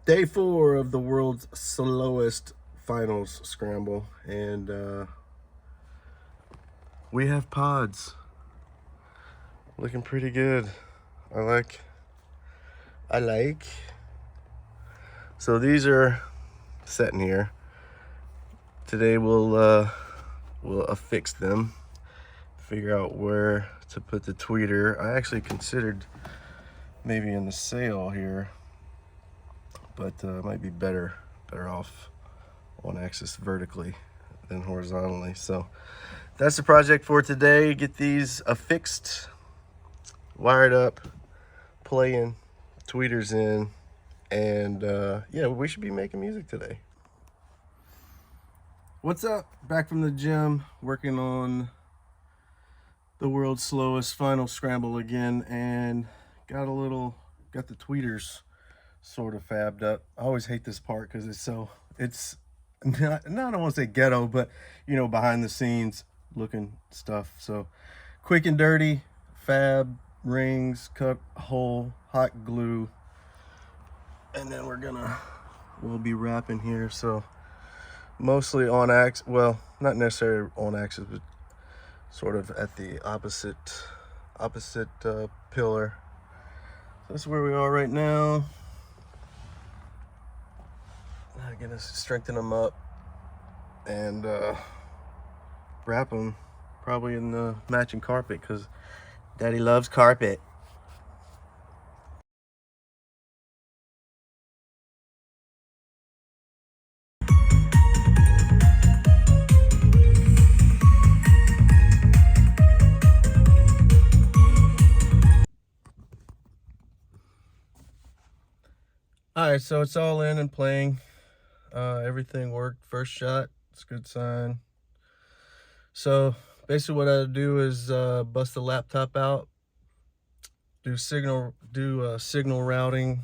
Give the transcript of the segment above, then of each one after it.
Day 4 of the world's slowest finals scramble, and we have pods. Looking pretty good. I like. So these are sitting here. Today we'll affix them, figure out where to put the tweeter. I actually considered maybe in the sail here, but it might be better off on axis vertically than horizontally. So that's the project for today. Get these affixed, wired up, playing, tweeters in, and yeah, we should be making music today. What's up? Back from the gym, working on the world's slowest final scramble again, and got the tweeters sort of fabbed up. I always hate this part because it's not, I don't want to say ghetto, but you know, behind the scenes looking stuff. So quick and dirty, fab, rings, cut hole, hot glue, and then we'll be wrapping here. So mostly on axis, well, not necessarily on axis, but sort of at the opposite pillar. So that's where we are right now. I'm gonna strengthen them up and wrap them probably in the matching carpet because Daddy loves carpet. All right, so it's all in and playing. Everything worked. First shot, it's a good sign. So basically what I do is bust the laptop out, do signal routing,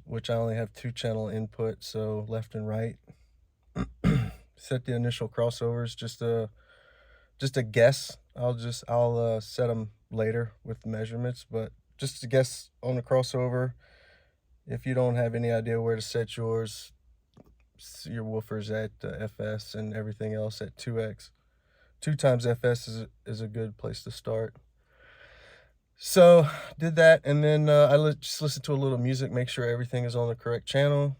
which I only have 2-channel input, so left and right. Set the initial crossovers, just a guess. I'll set them later with the measurements, but just to guess on the crossover. If you don't have any idea where to set your woofers at FS and everything else at 2x. 2 times FS is a good place to start. So did that, and then just listen to a little music, make sure everything is on the correct channel,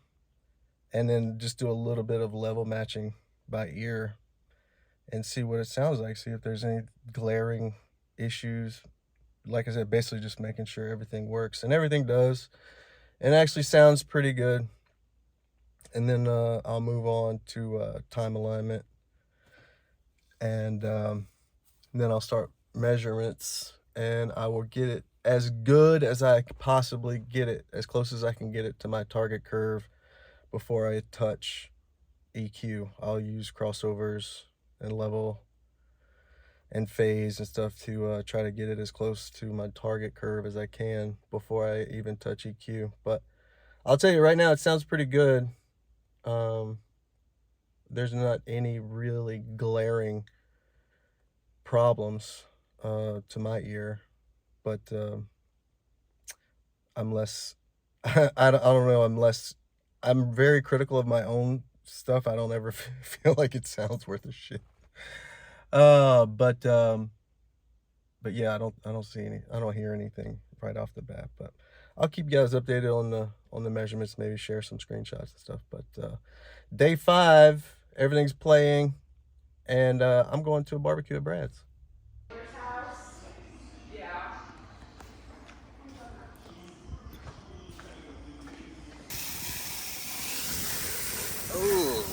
and then just do a little bit of level matching by ear and see what it sounds like, see if there's any glaring issues. Like I said, basically just making sure everything works, and everything does. It actually sounds pretty good. And then I'll move on to time alignment, and then I'll start measurements, and I will get it as good as I could possibly get it, as close as I can get it to my target curve before I touch EQ. I'll use crossovers and level and phase and stuff to try to get it as close to my target curve as I can before I even touch EQ. But I'll tell you right now, it sounds pretty good. There's not any really glaring problems to my ear, but I'm less I don't know, I'm very critical of my own stuff. I don't ever feel like it sounds worth a shit. But yeah, I don't hear anything right off the bat, but I'll keep you guys updated on the measurements, maybe share some screenshots and stuff. But day 5, everything's playing, and I'm going to a barbecue at Brad's. Oh,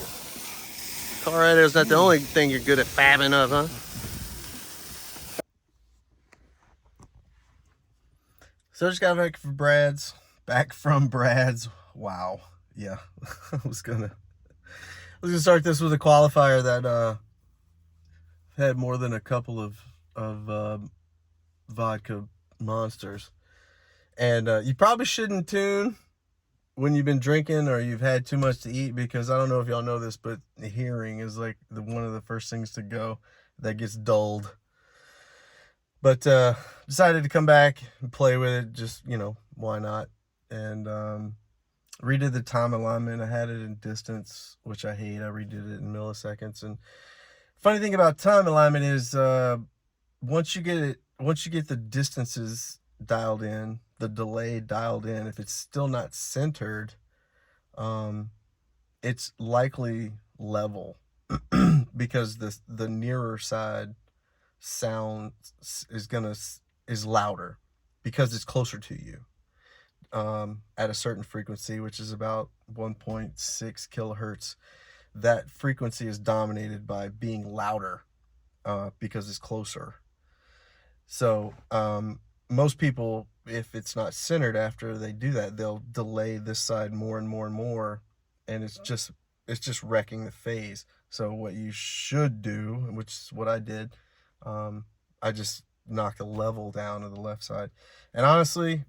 Colorado's not the only thing you're good at fabbing of, huh? So I just got back from Brad's. Wow. Yeah. I was gonna start this with a qualifier that had more than a couple of vodka monsters. And you probably shouldn't tune when you've been drinking or you've had too much to eat, because I don't know if y'all know this, but the hearing is like one of the first things to go that gets dulled. But decided to come back and play with it, just, you know, why not? And redid the time alignment. I had it in distance, which I hate. I redid it in milliseconds. And funny thing about time alignment is once you get the distances dialed in, the delay dialed in, if it's still not centered, it's likely level because the nearer side sound is louder because it's closer to you at a certain frequency, which is about 1.6 kilohertz. That frequency is dominated by being louder because it's closer. So most people, if it's not centered after they do that, they'll delay this side more and more and more, and it's just wrecking the phase. So what you should do, which is what I did, I just knocked the level down to the left side, and honestly,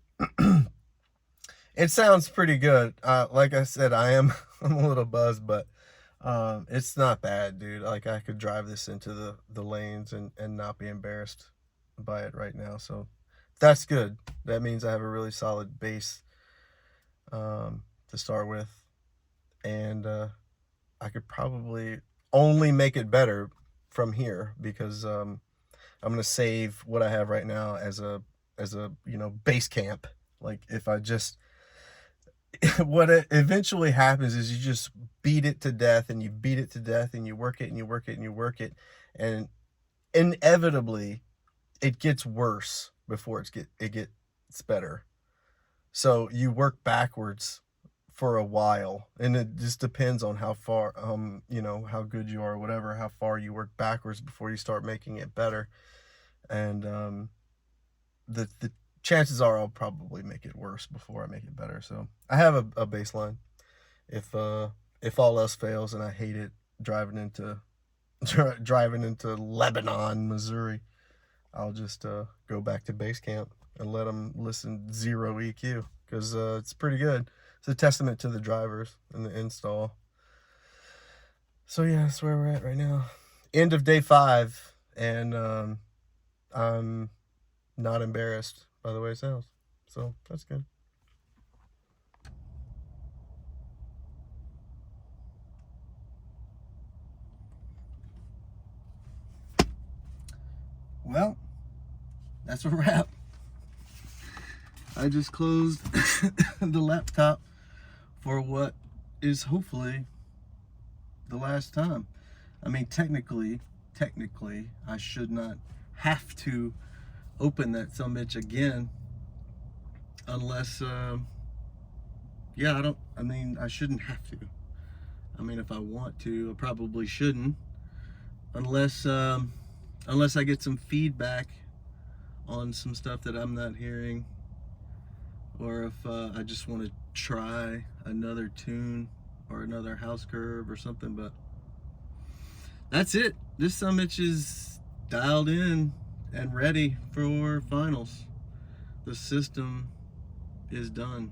it sounds pretty good. Like I said, I'm a little buzzed, but it's not bad, dude. Like, I could drive this into the lanes and not be embarrassed by it right now. So that's good. That means I have a really solid base to start with, and I could probably only make it better from here, because I'm gonna save what I have right now as a base camp. Like, if I just what eventually happens is you just beat it to death, and you beat it to death, and you work it, and you work it, and you work it, and inevitably it gets worse before it gets better. So you work backwards for a while, and it just depends on how far how good you are, or whatever, how far you work backwards before you start making it better. And the chances are I'll probably make it worse before I make it better. So I have a baseline. If all else fails and I hate it driving into Lebanon, Missouri, I'll just go back to base camp and let them listen 0 EQ, because it's pretty good. It's a testament to the drivers and the install. So yeah, that's where we're at right now. End of day 5, and I'm not embarrassed by the way it sounds. So that's good. Well, that's a wrap. I just closed the laptop for what is hopefully the last time. I mean, technically, I should not have to open that sumbitch again, unless, I shouldn't have to. I mean, if I want to, I probably shouldn't, unless I get some feedback on some stuff that I'm not hearing, or if I just want to try another tune or another house curve or something. But that's it. This summit is dialed in and ready for finals. The system is done.